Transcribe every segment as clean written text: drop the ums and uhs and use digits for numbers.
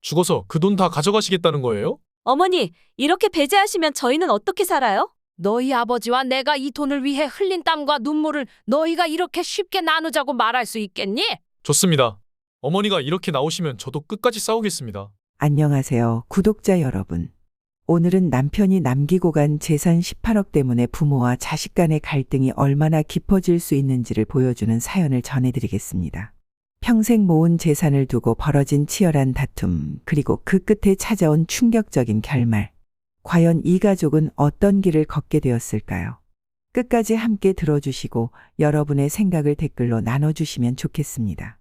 죽어서 그 돈 다 가져가시겠다는 거예요? 어머니, 이렇게 배제하시면 저희는 어떻게 살아요? 너희 아버지와 내가 이 돈을 위해 흘린 땀과 눈물을 너희가 이렇게 쉽게 나누자고 말할 수 있겠니? 좋습니다. 어머니가 이렇게 나오시면 저도 끝까지 싸우겠습니다. 안녕하세요, 구독자 여러분. 오늘은 남편이 남기고 간 재산 18억 때문에 부모와 자식 간의 갈등이 얼마나 깊어질 수 있는지를 보여주는 사연을 전해드리겠습니다. 평생 모은 재산을 두고 벌어진 치열한 다툼, 그리고 그 끝에 찾아온 충격적인 결말. 과연 이 가족은 어떤 길을 걷게 되었을까요? 끝까지 함께 들어주시고 여러분의 생각을 댓글로 나눠주시면 좋겠습니다.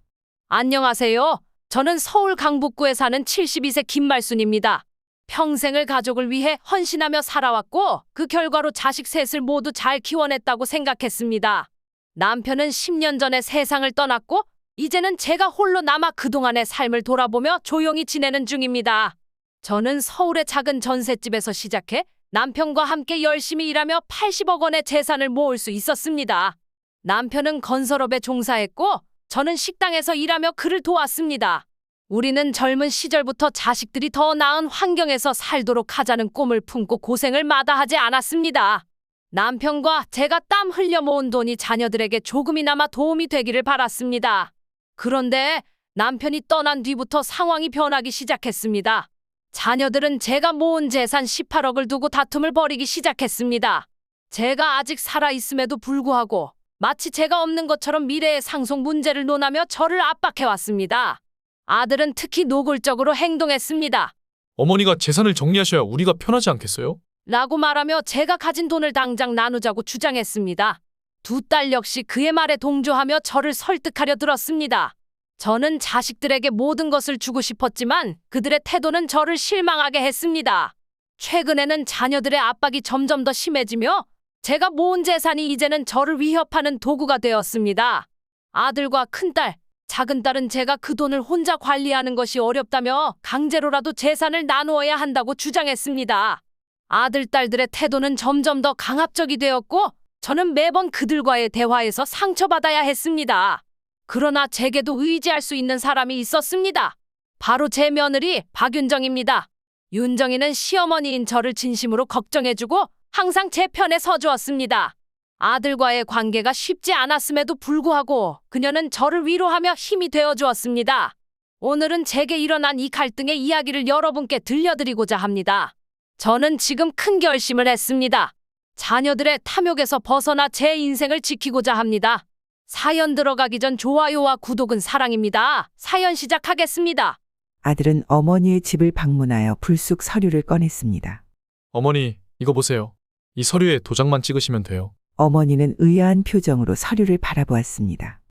안녕하세요. 저는 서울 강북구에 사는 72세 김말순입니다. 평생을 가족을 위해 헌신하며 살아왔고 그 결과로 자식 셋을 모두 잘 키워냈다고 생각했습니다. 남편은 10년 전에 세상을 떠났고 이제는 제가 홀로 남아 그동안의 삶을 돌아보며 조용히 지내는 중입니다. 저는 서울의 작은 전셋집에서 시작해 남편과 함께 열심히 일하며 80억 원의 재산을 모을 수 있었습니다. 남편은 건설업에 종사했고 저는 식당에서 일하며 그를 도왔습니다. 우리는 젊은 시절부터 자식들이 더 나은 환경에서 살도록 하자는 꿈을 품고 고생을 마다하지 않았습니다. 남편과 제가 땀 흘려 모은 돈이 자녀들에게 조금이나마 도움이 되기를 바랐습니다. 그런데 남편이 떠난 뒤부터 상황이 변하기 시작했습니다. 자녀들은 제가 모은 재산 18억을 두고 다툼을 벌이기 시작했습니다. 제가 아직 살아있음에도 불구하고 마치 제가 없는 것처럼 미래의 상속 문제를 논하며 저를 압박해왔습니다. 아들은 특히 노골적으로 행동했습니다. 어머니가 재산을 정리하셔야 우리가 편하지 않겠어요? 라고 말하며 제가 가진 돈을 당장 나누자고 주장했습니다. 두 딸 역시 그의 말에 동조하며 저를 설득하려 들었습니다. 저는 자식들에게 모든 것을 주고 싶었지만 그들의 태도는 저를 실망하게 했습니다. 최근에는 자녀들의 압박이 점점 더 심해지며 제가 모은 재산이 이제는 저를 위협하는 도구가 되었습니다. 아들과 큰딸, 작은딸은 제가 그 돈을 혼자 관리하는 것이 어렵다며 강제로라도 재산을 나누어야 한다고 주장했습니다. 아들, 딸들의 태도는 점점 더 강압적이 되었고 저는 매번 그들과의 대화에서 상처받아야 했습니다. 그러나 제게도 의지할 수 있는 사람이 있었습니다. 바로 제 며느리 박윤정입니다. 윤정이는 시어머니인 저를 진심으로 걱정해주고 항상 제 편에 서주었습니다. 아들과의 관계가 쉽지 않았음에도 불구하고 그녀는 저를 위로하며 힘이 되어주었습니다. 오늘은 제게 일어난 이 갈등의 이야기를 여러분께 들려드리고자 합니다. 저는 지금 큰 결심을 했습니다. 자녀들의 탐욕에서 벗어나 제 인생을 지키고자 합니다. 사연 들어가기 전 좋아요와 구독은 사랑입니다. 사연 시작하겠습니다. 아들은 어머니의 집을 방문하여 불쑥 서류를 꺼냈습니다. 어머니, 이거 보세요. 이 서류에 도장만 찍으시면 돼요. 어머니는 의아한 표정으로 서류를 바라보았습니다.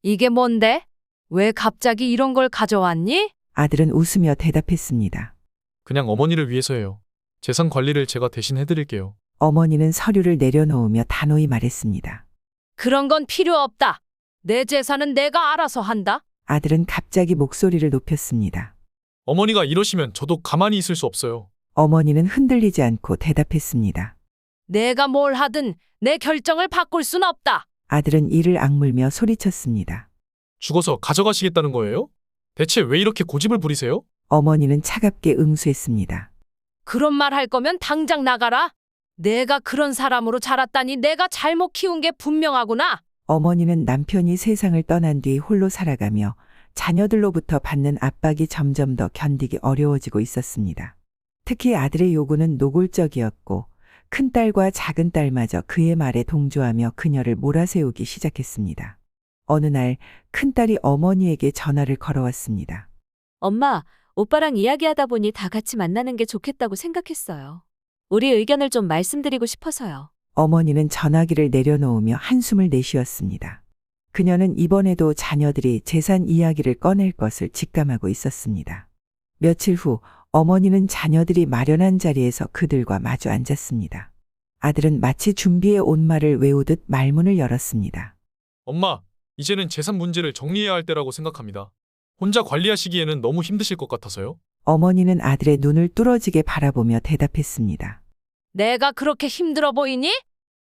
이게 뭔데? 왜 갑자기 이런 걸 가져왔니? 아들은 웃으며 대답했습니다. 그냥 어머니를 위해서예요. 재산 관리를 제가 대신 해드릴게요. 어머니는 서류를 내려놓으며 단호히 말했습니다. 그런 건 필요 없다. 내 재산은 내가 알아서 한다. 아들은 갑자기 목소리를 높였습니다. 어머니가 이러시면 저도 가만히 있을 수 없어요. 어머니는 흔들리지 않고 대답했습니다. 내가 뭘 하든 내 결정을 바꿀 순 없다. 아들은 이를 악물며 소리쳤습니다. 죽어서 가져가시겠다는 거예요? 대체 왜 이렇게 고집을 부리세요? 어머니는 차갑게 응수했습니다. 그런 말 할 거면 당장 나가라. 내가 그런 사람으로 자랐다니 내가 잘못 키운 게 분명하구나. 어머니는 남편이 세상을 떠난 뒤 홀로 살아가며 자녀들로부터 받는 압박이 점점 더 견디기 어려워지고 있었습니다. 특히 아들의 요구는 노골적이었고 큰딸과 작은딸마저 그의 말에 동조하며 그녀를 몰아세우기 시작했습니다. 어느 날 큰딸이 어머니에게 전화를 걸어왔습니다. 엄마, 오빠랑 이야기하다 보니 다 같이 만나는 게 좋겠다고 생각했어요. 우리 의견을 좀 말씀드리고 싶어서요. 어머니는 전화기를 내려놓으며 한숨을 내쉬었습니다. 그녀는 이번에도 자녀들이 재산 이야기를 꺼낼 것을 직감하고 있었습니다. 며칠 후 어머니는 자녀들이 마련한 자리에서 그들과 마주 앉았습니다. 아들은 마치 준비해 온 말을 외우듯 말문을 열었습니다. 엄마, 이제는 재산 문제를 정리해야 할 때라고 생각합니다. 혼자 관리하시기에는 너무 힘드실 것 같아서요. 어머니는 아들의 눈을 뚫어지게 바라보며 대답했습니다. 내가 그렇게 힘들어 보이니?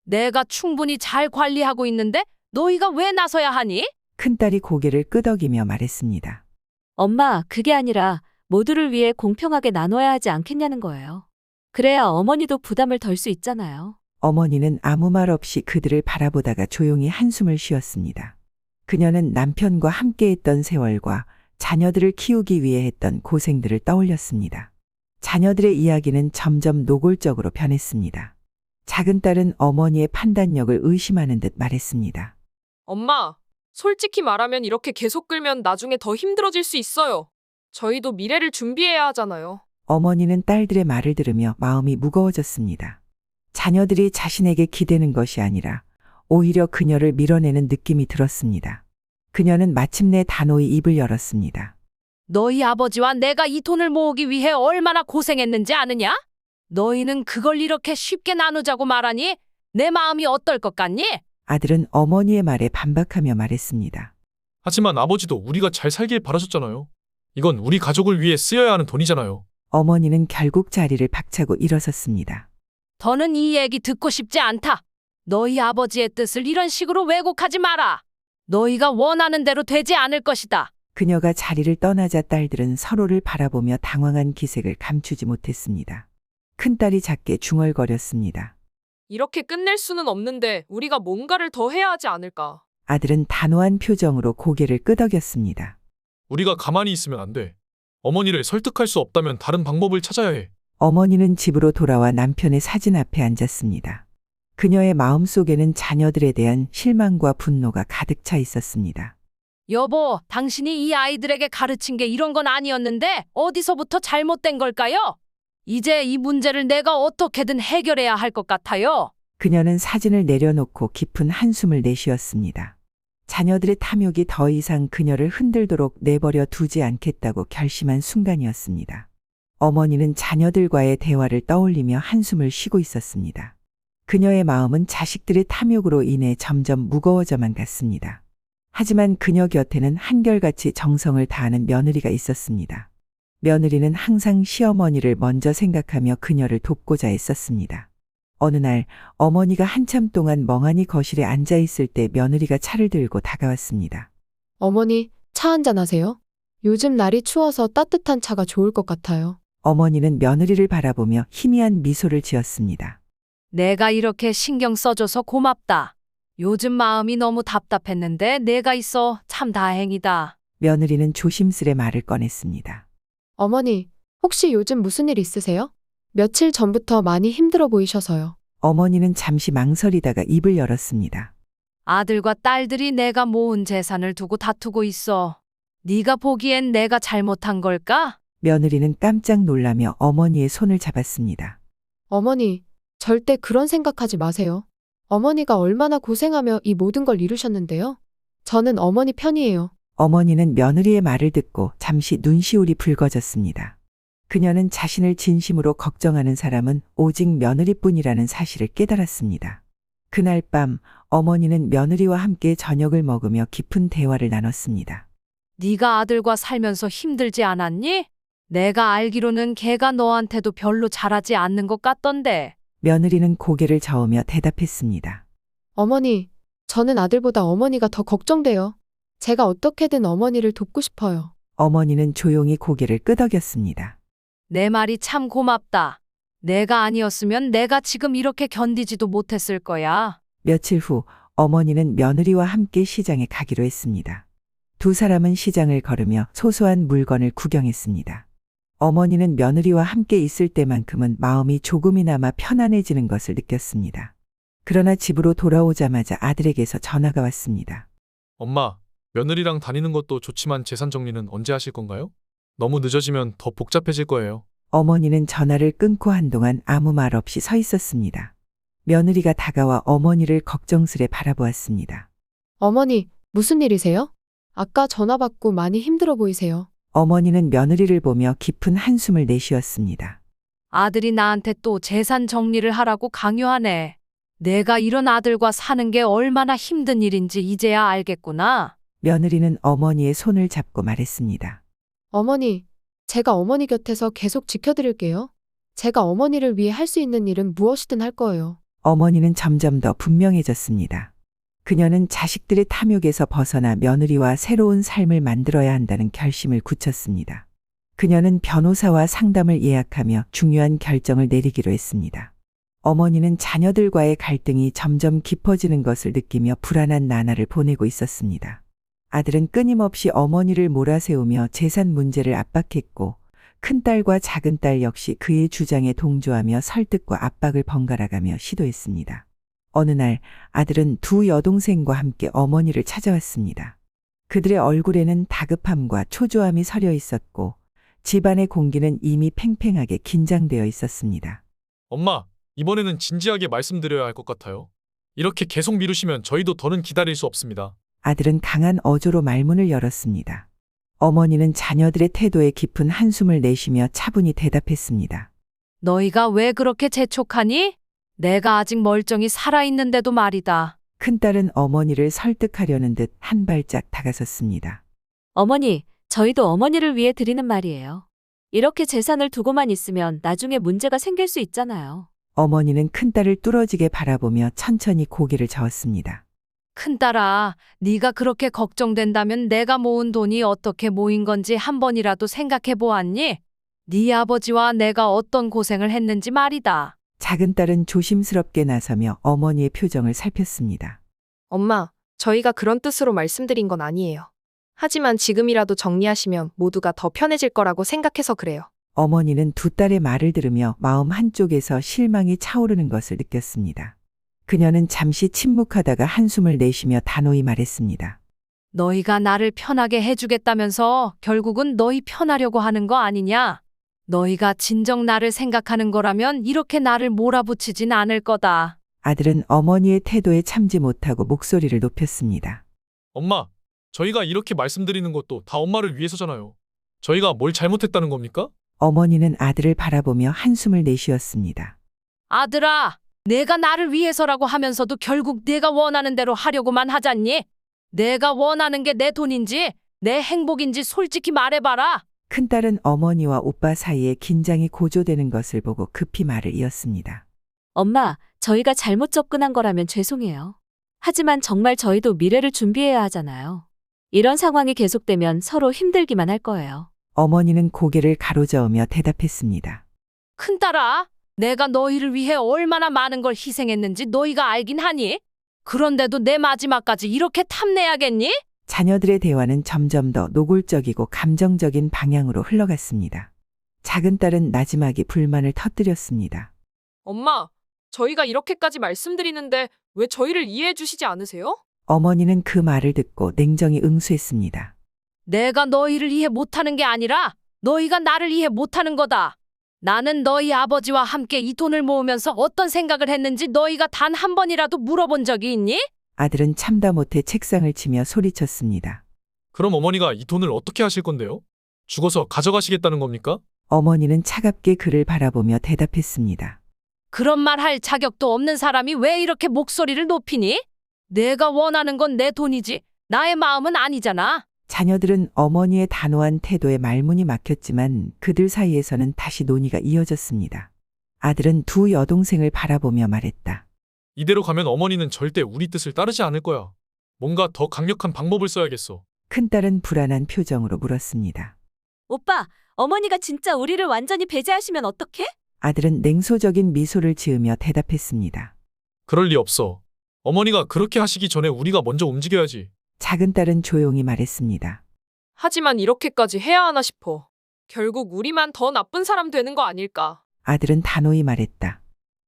내가 충분히 잘 관리하고 있는데 너희가 왜 나서야 하니? 큰딸이 고개를 끄덕이며 말했습니다. 엄마, 그게 아니라 모두를 위해 공평하게 나눠야 하지 않겠냐는 거예요. 그래야 어머니도 부담을 덜 수 있잖아요. 어머니는 아무 말 없이 그들을 바라보다가 조용히 한숨을 쉬었습니다. 그녀는 남편과 함께했던 세월과 자녀들을 키우기 위해 했던 고생들을 떠올렸습니다. 자녀들의 이야기는 점점 노골적으로 변했습니다. 작은 딸은 어머니의 판단력을 의심하는 듯 말했습니다. 엄마, 솔직히 말하면 이렇게 계속 끌면 나중에 더 힘들어질 수 있어요. 저희도 미래를 준비해야 하잖아요. 어머니는 딸들의 말을 들으며 마음이 무거워졌습니다. 자녀들이 자신에게 기대는 것이 아니라 오히려 그녀를 밀어내는 느낌이 들었습니다. 그녀는 마침내 단호히 입을 열었습니다. 너희 아버지와 내가 이 돈을 모으기 위해 얼마나 고생했는지 아느냐? 너희는 그걸 이렇게 쉽게 나누자고 말하니 내 마음이 어떨 것 같니? 아들은 어머니의 말에 반박하며 말했습니다. 하지만 아버지도 우리가 잘 살길 바라셨잖아요. 이건 우리 가족을 위해 쓰여야 하는 돈이잖아요. 어머니는 결국 자리를 박차고 일어섰습니다. 더는 이 얘기 듣고 싶지 않다. 너희 아버지의 뜻을 이런 식으로 왜곡하지 마라. 너희가 원하는 대로 되지 않을 것이다. 그녀가 자리를 떠나자 딸들은 서로를 바라보며 당황한 기색을 감추지 못했습니다. 큰딸이 작게 중얼거렸습니다. 이렇게 끝낼 수는 없는데 우리가 뭔가를 더 해야 하지 않을까. 아들은 단호한 표정으로 고개를 끄덕였습니다. 우리가 가만히 있으면 안 돼. 어머니를 설득할 수 없다면 다른 방법을 찾아야 해. 어머니는 집으로 돌아와 남편의 사진 앞에 앉았습니다. 그녀의 마음속에는 자녀들에 대한 실망과 분노가 가득 차 있었습니다. 여보, 당신이 이 아이들에게 가르친 게 이런 건 아니었는데 어디서부터 잘못된 걸까요? 이제 이 문제를 내가 어떻게든 해결해야 할 것 같아요. 그녀는 사진을 내려놓고 깊은 한숨을 내쉬었습니다. 자녀들의 탐욕이 더 이상 그녀를 흔들도록 내버려 두지 않겠다고 결심한 순간이었습니다. 어머니는 자녀들과의 대화를 떠올리며 한숨을 쉬고 있었습니다. 그녀의 마음은 자식들의 탐욕으로 인해 점점 무거워져만 갔습니다. 하지만 그녀 곁에는 한결같이 정성을 다하는 며느리가 있었습니다. 며느리는 항상 시어머니를 먼저 생각하며 그녀를 돕고자 애썼습니다. 어느 날 어머니가 한참 동안 멍하니 거실에 앉아 있을 때 며느리가 차를 들고 다가왔습니다. 어머니, 차 한잔 하세요. 요즘 날이 추워서 따뜻한 차가 좋을 것 같아요. 어머니는 며느리를 바라보며 희미한 미소를 지었습니다. 내가 이렇게 신경 써줘서 고맙다. 요즘 마음이 너무 답답했는데 내가 있어 참 다행이다. 며느리는 조심스레 말을 꺼냈습니다. 어머니, 혹시 요즘 무슨 일 있으세요? 며칠 전부터 많이 힘들어 보이셔서요. 어머니는 잠시 망설이다가 입을 열었습니다. 아들과 딸들이 내가 모은 재산을 두고 다투고 있어. 네가 보기엔 내가 잘못한 걸까? 며느리는 깜짝 놀라며 어머니의 손을 잡았습니다. 어머니, 절대 그런 생각하지 마세요. 어머니가 얼마나 고생하며 이 모든 걸 이루셨는데요. 저는 어머니 편이에요. 어머니는 며느리의 말을 듣고 잠시 눈시울이 붉어졌습니다. 그녀는 자신을 진심으로 걱정하는 사람은 오직 며느리뿐이라는 사실을 깨달았습니다. 그날 밤 어머니는 며느리와 함께 저녁을 먹으며 깊은 대화를 나눴습니다. 네가 아들과 살면서 힘들지 않았니? 내가 알기로는 걔가 너한테도 별로 잘하지 않는 것 같던데. 며느리는 고개를 저으며 대답했습니다. 어머니, 저는 아들보다 어머니가 더 걱정돼요. 제가 어떻게든 어머니를 돕고 싶어요. 어머니는 조용히 고개를 끄덕였습니다. 내 말이 참 고맙다. 내가 아니었으면 내가 지금 이렇게 견디지도 못했을 거야. 며칠 후 어머니는 며느리와 함께 시장에 가기로 했습니다. 두 사람은 시장을 걸으며 소소한 물건을 구경했습니다. 어머니는 며느리와 함께 있을 때만큼은 마음이 조금이나마 편안해지는 것을 느꼈습니다. 그러나 집으로 돌아오자마자 아들에게서 전화가 왔습니다. 엄마, 며느리랑 다니는 것도 좋지만 재산 정리는 언제 하실 건가요? 너무 늦어지면 더 복잡해질 거예요. 어머니는 전화를 끊고 한동안 아무 말 없이 서 있었습니다. 며느리가 다가와 어머니를 걱정스레 바라보았습니다. 어머니, 무슨 일이세요? 아까 전화 받고 많이 힘들어 보이세요. 어머니는 며느리를 보며 깊은 한숨을 내쉬었습니다. 아들이 나한테 또 재산 정리를 하라고 강요하네. 내가 이런 아들과 사는 게 얼마나 힘든 일인지 이제야 알겠구나. 며느리는 어머니의 손을 잡고 말했습니다. 어머니, 제가 어머니 곁에서 계속 지켜드릴게요. 제가 어머니를 위해 할 수 있는 일은 무엇이든 할 거예요. 어머니는 점점 더 분명해졌습니다. 그녀는 자식들의 탐욕에서 벗어나 며느리와 새로운 삶을 만들어야 한다는 결심을 굳혔습니다. 그녀는 변호사와 상담을 예약하며 중요한 결정을 내리기로 했습니다. 어머니는 자녀들과의 갈등이 점점 깊어지는 것을 느끼며 불안한 나날을 보내고 있었습니다. 아들은 끊임없이 어머니를 몰아세우며 재산 문제를 압박했고 큰딸과 작은딸 역시 그의 주장에 동조하며 설득과 압박을 번갈아가며 시도했습니다. 어느 날 아들은 두 여동생과 함께 어머니를 찾아왔습니다. 그들의 얼굴에는 다급함과 초조함이 서려 있었고 집안의 공기는 이미 팽팽하게 긴장되어 있었습니다. 엄마, 이번에는 진지하게 말씀드려야 할 것 같아요. 이렇게 계속 미루시면 저희도 더는 기다릴 수 없습니다. 아들은 강한 어조로 말문을 열었습니다. 어머니는 자녀들의 태도에 깊은 한숨을 내쉬며 차분히 대답했습니다. 너희가 왜 그렇게 재촉하니? 내가 아직 멀쩡히 살아있는데도 말이다. 큰딸은 어머니를 설득하려는 듯 한 발짝 다가섰습니다. 어머니, 저희도 어머니를 위해 드리는 말이에요. 이렇게 재산을 두고만 있으면 나중에 문제가 생길 수 있잖아요. 어머니는 큰딸을 뚫어지게 바라보며 천천히 고개를 저었습니다. 큰딸아, 네가 그렇게 걱정된다면 내가 모은 돈이 어떻게 모인 건지 한 번이라도 생각해 보았니? 네 아버지와 내가 어떤 고생을 했는지 말이다. 작은딸은 조심스럽게 나서며 어머니의 표정을 살폈습니다. 엄마, 저희가 그런 뜻으로 말씀드린 건 아니에요. 하지만 지금이라도 정리하시면 모두가 더 편해질 거라고 생각해서 그래요. 어머니는 두 딸의 말을 들으며 마음 한쪽에서 실망이 차오르는 것을 느꼈습니다. 그녀는 잠시 침묵하다가 한숨을 내쉬며 단호히 말했습니다. 너희가 나를 편하게 해주겠다면서 결국은 너희 편하려고 하는 거 아니냐? 너희가 진정 나를 생각하는 거라면 이렇게 나를 몰아붙이진 않을 거다. 아들은 어머니의 태도에 참지 못하고 목소리를 높였습니다. 엄마, 저희가 이렇게 말씀드리는 것도 다 엄마를 위해서잖아요. 저희가 뭘 잘못했다는 겁니까? 어머니는 아들을 바라보며 한숨을 내쉬었습니다. 아들아, 내가 나를 위해서라고 하면서도 결국 내가 원하는 대로 하려고만 하잖니? 내가 원하는 게 내 돈인지 내 행복인지 솔직히 말해봐라. 큰딸은 어머니와 오빠 사이에 긴장이 고조되는 것을 보고 급히 말을 이었습니다. 엄마, 저희가 잘못 접근한 거라면 죄송해요. 하지만 정말 저희도 미래를 준비해야 하잖아요. 이런 상황이 계속되면 서로 힘들기만 할 거예요. 어머니는 고개를 가로저으며 대답했습니다. 큰딸아, 내가 너희를 위해 얼마나 많은 걸 희생했는지 너희가 알긴 하니? 그런데도 내 마지막까지 이렇게 탐내야겠니? 자녀들의 대화는 점점 더 노골적이고 감정적인 방향으로 흘러갔습니다. 작은딸은 나지막이 불만을 터뜨렸습니다. 엄마, 저희가 이렇게까지 말씀드리는데 왜 저희를 이해해 주시지 않으세요? 어머니는 그 말을 듣고 냉정히 응수했습니다. 내가 너희를 이해 못하는 게 아니라 너희가 나를 이해 못하는 거다. 나는 너희 아버지와 함께 이 돈을 모으면서 어떤 생각을 했는지 너희가 단 한 번이라도 물어본 적이 있니? 아들은 참다 못해 책상을 치며 소리쳤습니다. 그럼 어머니가 이 돈을 어떻게 하실 건데요? 죽어서 가져가시겠다는 겁니까? 어머니는 차갑게 그를 바라보며 대답했습니다. 그런 말 할 자격도 없는 사람이 왜 이렇게 목소리를 높이니? 내가 원하는 건 내 돈이지 나의 마음은 아니잖아. 자녀들은 어머니의 단호한 태도에 말문이 막혔지만 그들 사이에서는 다시 논의가 이어졌습니다. 아들은 두 여동생을 바라보며 말했다. 이대로 가면 어머니는 절대 우리 뜻을 따르지 않을 거야. 뭔가 더 강력한 방법을 써야겠어. 큰딸은 불안한 표정으로 물었습니다. 오빠, 어머니가 진짜 우리를 완전히 배제하시면 어떡해? 아들은 냉소적인 미소를 지으며 대답했습니다. 그럴 리 없어. 어머니가 그렇게 하시기 전에 우리가 먼저 움직여야지. 작은 딸은 조용히 말했습니다. 하지만 이렇게까지 해야 하나 싶어. 결국 우리만 더 나쁜 사람 되는 거 아닐까. 아들은 단호히 말했다.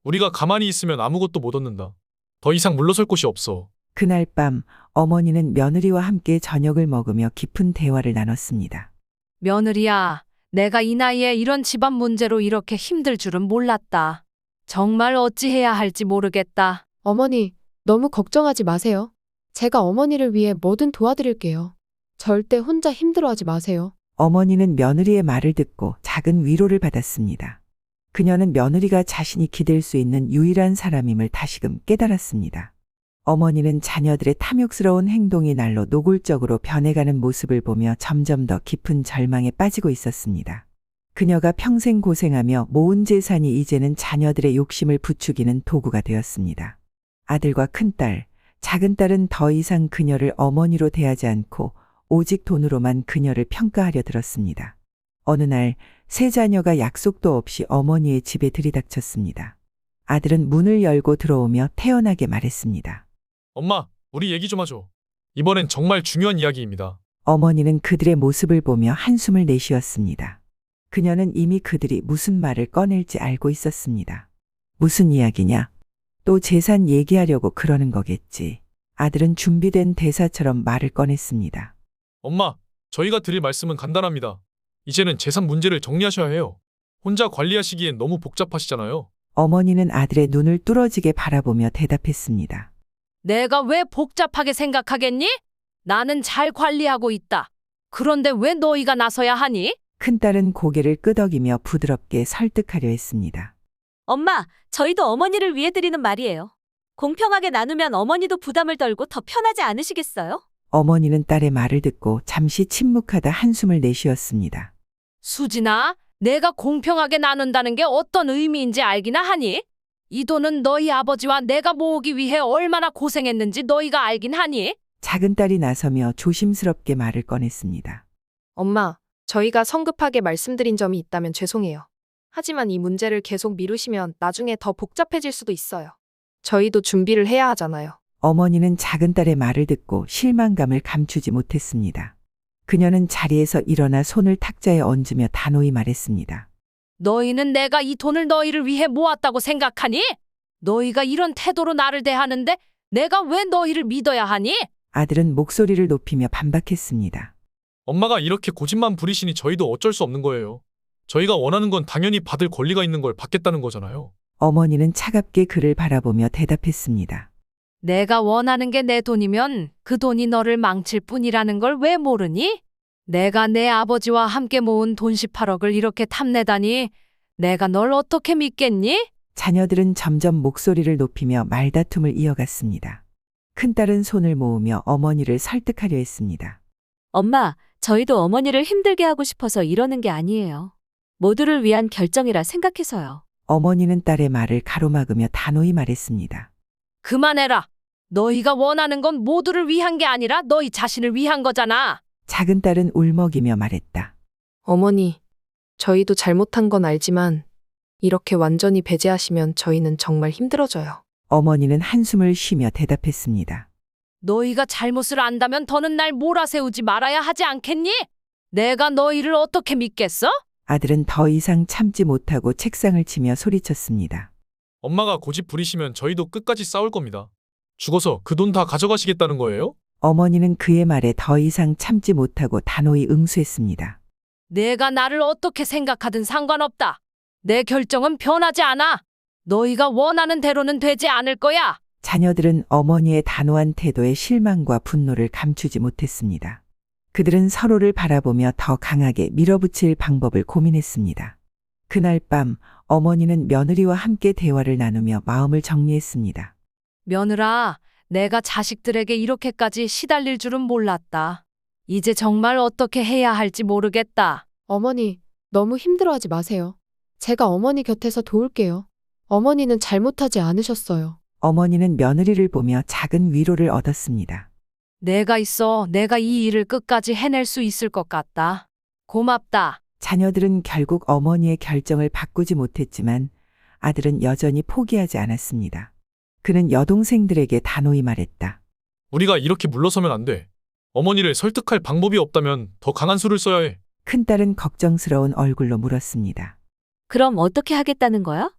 우리가 가만히 있으면 아무것도 못 얻는다. 더 이상 물러설 곳이 없어. 그날 밤 어머니는 며느리와 함께 저녁을 먹으며 깊은 대화를 나눴습니다. 며느리야, 내가 이 나이에 이런 집안 문제로 이렇게 힘들 줄은 몰랐다. 정말 어찌해야 할지 모르겠다. 어머니, 너무 걱정하지 마세요. 제가 어머니를 위해 뭐든 도와드릴게요. 절대 혼자 힘들어하지 마세요. 어머니는 며느리의 말을 듣고 작은 위로를 받았습니다. 그녀는 며느리가 자신이 기댈 수 있는 유일한 사람임을 다시금 깨달았습니다. 어머니는 자녀들의 탐욕스러운 행동이 날로 노골적으로 변해가는 모습을 보며 점점 더 깊은 절망에 빠지고 있었습니다. 그녀가 평생 고생하며 모은 재산이 이제는 자녀들의 욕심을 부추기는 도구가 되었습니다. 아들과 큰딸, 작은딸은 더 이상 그녀를 어머니로 대하지 않고 오직 돈으로만 그녀를 평가하려 들었습니다. 어느 날 세 자녀가 약속도 없이 어머니의 집에 들이닥쳤습니다. 아들은 문을 열고 들어오며 태연하게 말했습니다. 엄마, 우리 얘기 좀 하죠. 이번엔 정말 중요한 이야기입니다. 어머니는 그들의 모습을 보며 한숨을 내쉬었습니다. 그녀는 이미 그들이 무슨 말을 꺼낼지 알고 있었습니다. 무슨 이야기냐? 또 재산 얘기하려고 그러는 거겠지. 아들은 준비된 대사처럼 말을 꺼냈습니다. 엄마, 저희가 드릴 말씀은 간단합니다. 이제는 재산 문제를 정리하셔야 해요. 혼자 관리하시기엔 너무 복잡하시잖아요. 어머니는 아들의 눈을 뚫어지게 바라보며 대답했습니다. 내가 왜 복잡하게 생각하겠니? 나는 잘 관리하고 있다. 그런데 왜 너희가 나서야 하니? 큰딸은 고개를 끄덕이며 부드럽게 설득하려 했습니다. 엄마, 저희도 어머니를 위해 드리는 말이에요. 공평하게 나누면 어머니도 부담을 덜고 더 편하지 않으시겠어요? 어머니는 딸의 말을 듣고 잠시 침묵하다 한숨을 내쉬었습니다. 수진아, 내가 공평하게 나눈다는 게 어떤 의미인지 알기나 하니? 이 돈은 너희 아버지와 내가 모으기 위해 얼마나 고생했는지 너희가 알긴 하니? 작은 딸이 나서며 조심스럽게 말을 꺼냈습니다. 엄마, 저희가 성급하게 말씀드린 점이 있다면 죄송해요. 하지만 이 문제를 계속 미루시면 나중에 더 복잡해질 수도 있어요. 저희도 준비를 해야 하잖아요. 어머니는 작은 딸의 말을 듣고 실망감을 감추지 못했습니다. 그녀는 자리에서 일어나 손을 탁자에 얹으며 단호히 말했습니다. 너희는 내가 이 돈을 너희를 위해 모았다고 생각하니? 너희가 이런 태도로 나를 대하는데 내가 왜 너희를 믿어야 하니? 아들은 목소리를 높이며 반박했습니다. 엄마가 이렇게 고집만 부리시니 저희도 어쩔 수 없는 거예요. 저희가 원하는 건 당연히 받을 권리가 있는 걸 받겠다는 거잖아요. 어머니는 차갑게 그를 바라보며 대답했습니다. 내가 원하는 게 내 돈이면 그 돈이 너를 망칠 뿐이라는 걸 왜 모르니? 내가 내 아버지와 함께 모은 돈 18억을 이렇게 탐내다니 내가 널 어떻게 믿겠니? 자녀들은 점점 목소리를 높이며 말다툼을 이어갔습니다. 큰딸은 손을 모으며 어머니를 설득하려 했습니다. 엄마, 저희도 어머니를 힘들게 하고 싶어서 이러는 게 아니에요. 모두를 위한 결정이라 생각해서요. 어머니는 딸의 말을 가로막으며 단호히 말했습니다. 그만해라. 너희가 원하는 건 모두를 위한 게 아니라 너희 자신을 위한 거잖아. 작은 딸은 울먹이며 말했다. 어머니, 저희도 잘못한 건 알지만 이렇게 완전히 배제하시면 저희는 정말 힘들어져요. 어머니는 한숨을 쉬며 대답했습니다. 너희가 잘못을 안다면 더는 날 몰아세우지 말아야 하지 않겠니? 내가 너희를 어떻게 믿겠어? 아들은 더 이상 참지 못하고 책상을 치며 소리쳤습니다. 엄마가 고집 부리시면 저희도 끝까지 싸울 겁니다. 죽어서 그 돈 다 가져가시겠다는 거예요? 어머니는 그의 말에 더 이상 참지 못하고 단호히 응수했습니다. 내가 나를 어떻게 생각하든 상관없다. 내 결정은 변하지 않아. 너희가 원하는 대로는 되지 않을 거야. 자녀들은 어머니의 단호한 태도에 실망과 분노를 감추지 못했습니다. 그들은 서로를 바라보며 더 강하게 밀어붙일 방법을 고민했습니다. 그날 밤 어머니는 며느리와 함께 대화를 나누며 마음을 정리했습니다. 며느라, 내가 자식들에게 이렇게까지 시달릴 줄은 몰랐다. 이제 정말 어떻게 해야 할지 모르겠다. 어머니, 너무 힘들어하지 마세요. 제가 어머니 곁에서 도울게요. 어머니는 잘못하지 않으셨어요. 어머니는 며느리를 보며 작은 위로를 얻었습니다. 내가 있어. 내가 이 일을 끝까지 해낼 수 있을 것 같다. 고맙다. 자녀들은 결국 어머니의 결정을 바꾸지 못했지만 아들은 여전히 포기하지 않았습니다. 그는 여동생들에게 단호히 말했다. 우리가 이렇게 물러서면 안 돼. 어머니를 설득할 방법이 없다면 더 강한 수를 써야 해. 큰딸은 걱정스러운 얼굴로 물었습니다. 그럼 어떻게 하겠다는 거야?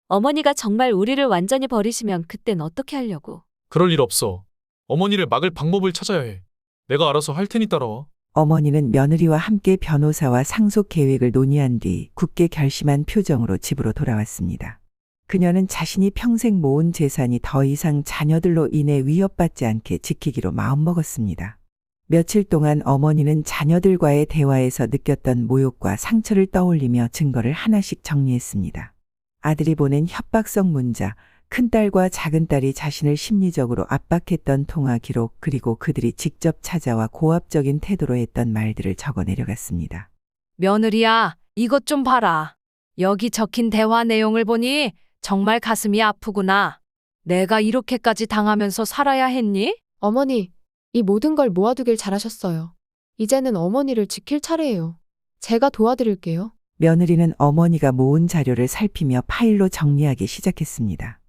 어머니가 정말 우리를 완전히 버리시면 그땐 어떻게 하려고? 그럴 일 없어. 어머니를 막을 방법을 찾아야 해. 내가 알아서 할 테니 따라와. 어머니는 며느리와 함께 변호사와 상속 계획을 논의한 뒤 굳게 결심한 표정으로 집으로 돌아왔습니다. 그녀는 자신이 평생 모은 재산이 더 이상 자녀들로 인해 위협받지 않게 지키기로 마음먹었습니다. 며칠 동안 어머니는 자녀들과의 대화에서 느꼈던 모욕과 상처를 떠올리며 증거를 하나씩 정리했습니다. 아들이 보낸 협박성 문자, 큰딸과 작은딸이 자신을 심리적으로 압박했던 통화 기록, 그리고 그들이 직접 찾아와 고압적인 태도로 했던 말들을 적어 내려갔습니다. 며느리야, 이것 좀 봐라. 여기 적힌 대화 내용을 보니 정말 가슴이 아프구나. 내가 이렇게까지 당하면서 살아야 했니? 어머니, 이 모든 걸 모아두길 잘하셨어요. 이제는 어머니를 지킬 차례예요. 제가 도와드릴게요. 며느리는 어머니가 모은 자료를 살피며 파일로 정리하기 시작했습니다.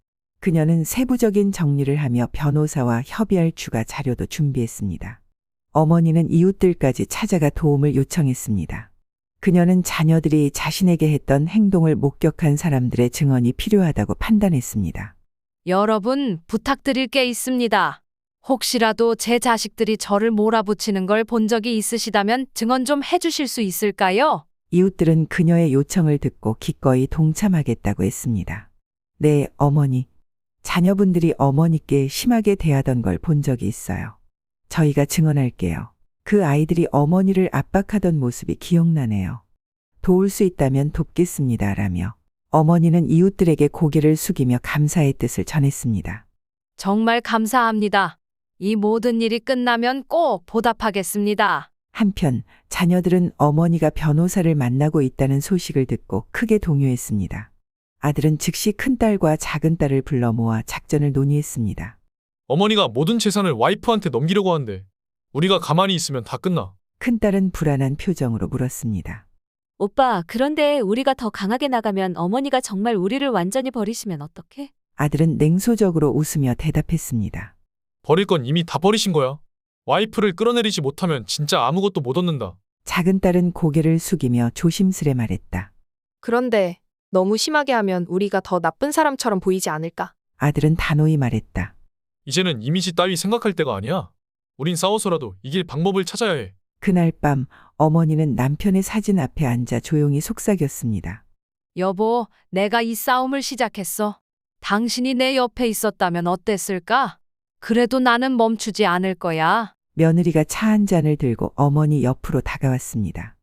그녀는 세부적인 정리를 하며 변호사와 협의할 추가 자료도 준비했습니다. 어머니는 이웃들까지 찾아가 도움을 요청했습니다. 그녀는 자녀들이 자신에게 했던 행동을 목격한 사람들의 증언이 필요하다고 판단했습니다. 여러분, 부탁드릴 게 있습니다. 혹시라도 제 자식들이 저를 몰아붙이는 걸 본 적이 있으시다면 증언 좀 해주실 수 있을까요? 이웃들은 그녀의 요청을 듣고 기꺼이 동참하겠다고 했습니다. 네, 어머니. 자녀분들이 어머니께 심하게 대하던 걸 본 적이 있어요. 저희가 증언할게요. 그 아이들이 어머니를 압박하던 모습이 기억나네요. 도울 수 있다면 돕겠습니다. 라며 어머니는 이웃들에게 고개를 숙이며 감사의 뜻을 전했습니다. 정말 감사합니다. 이 모든 일이 끝나면 꼭 보답하겠습니다. 한편 자녀들은 어머니가 변호사를 만나고 있다는 소식을 듣고 크게 동요했습니다. 아들은 즉시 큰딸과 작은딸을 불러 모아 작전을 논의했습니다. 어머니가 모든 재산을 와이프한테 넘기려고 하는데 우리가 가만히 있으면 다 끝나. 큰딸은 불안한 표정으로 물었습니다. 오빠, 그런데 우리가 더 강하게 나가면 어머니가 정말 우리를 완전히 버리시면 어떡해? 아들은 냉소적으로 웃으며 대답했습니다. 버릴 건 이미 다 버리신 거야. 와이프를 끌어내리지 못하면 진짜 아무것도 못 얻는다. 작은딸은 고개를 숙이며 조심스레 말했다. 그런데 너무 심하게 하면 우리가 더 나쁜 사람처럼 보이지 않을까? 아들은 단호히 말했다. 이제는 이미지 따위 생각할 때가 아니야. 우린 싸워서라도 이길 방법을 찾아야 해. 그날 밤 어머니는 남편의 사진 앞에 앉아 조용히 속삭였습니다. 여보, 내가 이 싸움을 시작했어. 당신이 내 옆에 있었다면 어땠을까? 그래도 나는 멈추지 않을 거야. 며느리가 차 한 잔을 들고 어머니 옆으로 다가왔습니다.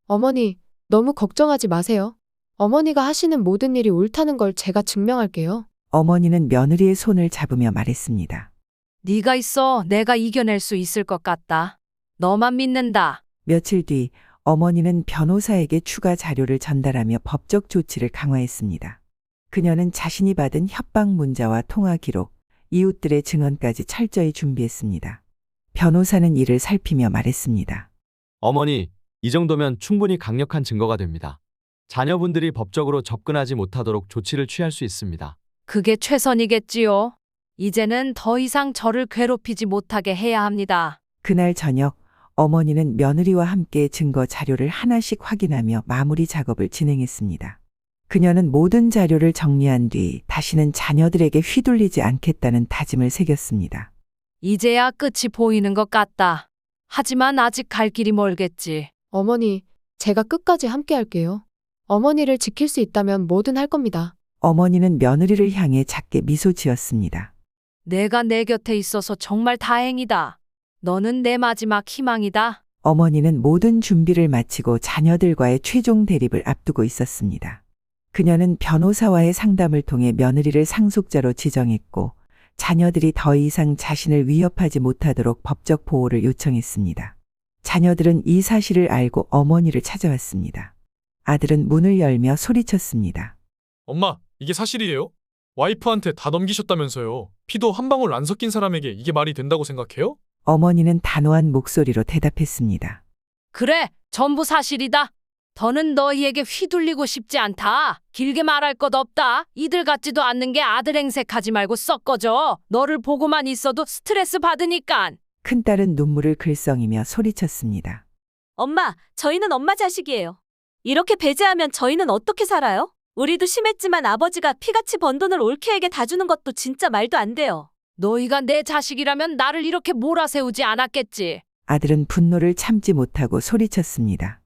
어머니, 너무 걱정하지 마세요. 어머니가 하시는 모든 일이 옳다는 걸 제가 증명할게요. 어머니는 며느리의 손을 잡으며 말했습니다. 네가 있어 내가 이겨낼 수 있을 것 같다. 너만 믿는다. 며칠 뒤 어머니는 변호사에게 추가 자료를 전달하며 법적 조치를 강화했습니다. 그녀는 자신이 받은 협박 문자와 통화 기록, 이웃들의 증언까지 철저히 준비했습니다. 변호사는 이를 살피며 말했습니다. 어머니, 이 정도면 충분히 강력한 증거가 됩니다. 자녀분들이 법적으로 접근하지 못하도록 조치를 취할 수 있습니다. 그게 최선이겠지요. 이제는 더 이상 저를 괴롭히지 못하게 해야 합니다. 그날 저녁 어머니는 며느리와 함께 증거 자료를 하나씩 확인하며 마무리 작업을 진행했습니다. 그녀는 모든 자료를 정리한 뒤 다시는 자녀들에게 휘둘리지 않겠다는 다짐을 새겼습니다. 이제야 끝이 보이는 것 같다. 하지만 아직 갈 길이 멀겠지. 어머니, 제가 끝까지 함께 할게요. 어머니를 지킬 수 있다면 뭐든 할 겁니다. 어머니는 며느리를 향해 작게 미소 지었습니다. 내가 내 곁에 있어서 정말 다행이다. 너는 내 마지막 희망이다. 어머니는 모든 준비를 마치고 자녀들과의 최종 대립을 앞두고 있었습니다. 그녀는 변호사와의 상담을 통해 며느리를 상속자로 지정했고 자녀들이 더 이상 자신을 위협하지 못하도록 법적 보호를 요청했습니다. 자녀들은 이 사실을 알고 어머니를 찾아왔습니다. 아들은 문을 열며 소리쳤습니다. 엄마, 이게 사실이에요? 와이프한테 다 넘기셨다면서요. 피도 한 방울 안 섞인 사람에게 이게 말이 된다고 생각해요? 어머니는 단호한 목소리로 대답했습니다. 그래, 전부 사실이다. 더는 너희에게 휘둘리고 싶지 않다. 길게 말할 것 없다. 이들 같지도 않는 게 아들 행색하지 말고 썩 꺼져. 너를 보고만 있어도 스트레스 받으니깐. 큰딸은 눈물을 글썽이며 소리쳤습니다. 엄마, 저희는 엄마 자식이에요. 이렇게 배제하면 저희는 어떻게 살아요? 우리도 심했지만 아버지가 피같이 번 돈을 올케에게 다 주는 것도 진짜 말도 안 돼요. 너희가 내 자식이라면 나를 이렇게 몰아세우지 않았겠지. 아들은 분노를 참지 못하고 소리쳤습니다.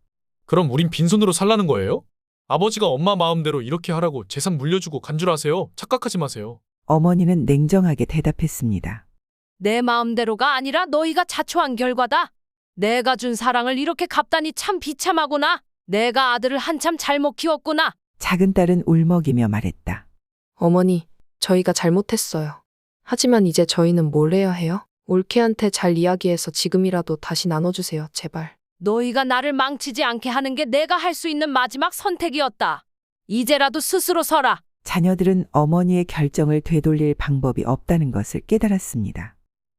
그럼 우린 빈손으로 살라는 거예요? 아버지가 엄마 마음대로 이렇게 하라고 재산 물려주고 간주하세요. 착각하지 마세요. 어머니는 냉정하게 대답했습니다. 내 마음대로가 아니라 너희가 자초한 결과다. 내가 준 사랑을 이렇게 갚다니 참 비참하구나. 내가 아들을 한참 잘못 키웠구나. 작은 딸은 울먹이며 말했다. 어머니, 저희가 잘못했어요. 하지만 이제 저희는 뭘 해야 해요? 올케한테 잘 이야기해서 지금이라도 다시 나눠주세요, 제발. 너희가 나를 망치지 않게 하는 게 내가 할 수 있는 마지막 선택이었다. 이제라도 스스로 서라. 자녀들은 어머니의 결정을 되돌릴 방법이 없다는 것을 깨달았습니다.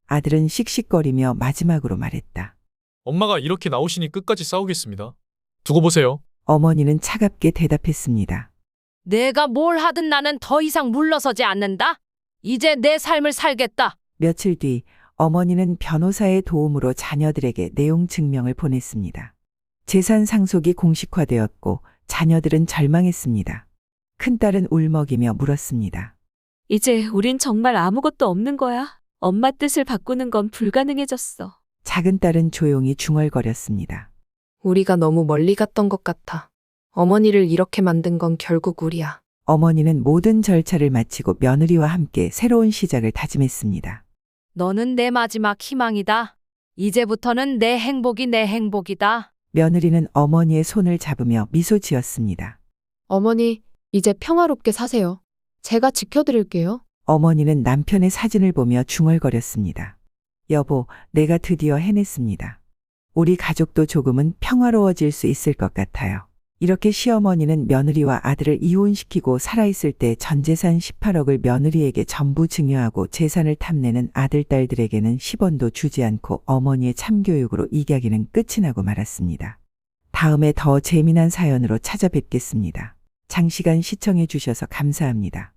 아들은 씩씩거리며 마지막으로 말했다. 엄마가 이렇게 나오시니 끝까지 싸우겠습니다. 두고 보세요. 어머니는 차갑게 대답했습니다. 내가 뭘 하든 나는 더 이상 물러서지 않는다. 이제 내 삶을 살겠다. 며칠 뒤 어머니는 변호사의 도움으로 자녀들에게 내용 증명을 보냈습니다. 재산 상속이 공식화되었고 자녀들은 절망했습니다. 큰딸은 울먹이며 물었습니다. 이제 우린 정말 아무것도 없는 거야. 엄마 뜻을 바꾸는 건 불가능해졌어. 작은 딸은 조용히 중얼거렸습니다. 우리가 너무 멀리 갔던 것 같아. 어머니를 이렇게 만든 건 결국 우리야. 어머니는 모든 절차를 마치고 며느리와 함께 새로운 시작을 다짐했습니다. 너는 내 마지막 희망이다. 이제부터는 내 행복이 내 행복이다. 며느리는 어머니의 손을 잡으며 미소 지었습니다. 어머니, 이제 평화롭게 사세요. 제가 지켜드릴게요. 어머니는 남편의 사진을 보며 중얼거렸습니다. 여보, 내가 드디어 해냈습니다. 우리 가족도 조금은 평화로워질 수 있을 것 같아요. 이렇게 시어머니는 며느리와 아들을 이혼시키고 살아있을 때 전 재산 18억을 며느리에게 전부 증여하고 재산을 탐내는 아들, 딸들에게는 10원도 주지 않고 어머니의 참교육으로 이야기는 끝이 나고 말았습니다. 다음에 더 재미난 사연으로 찾아뵙겠습니다. 장시간 시청해 주셔서 감사합니다.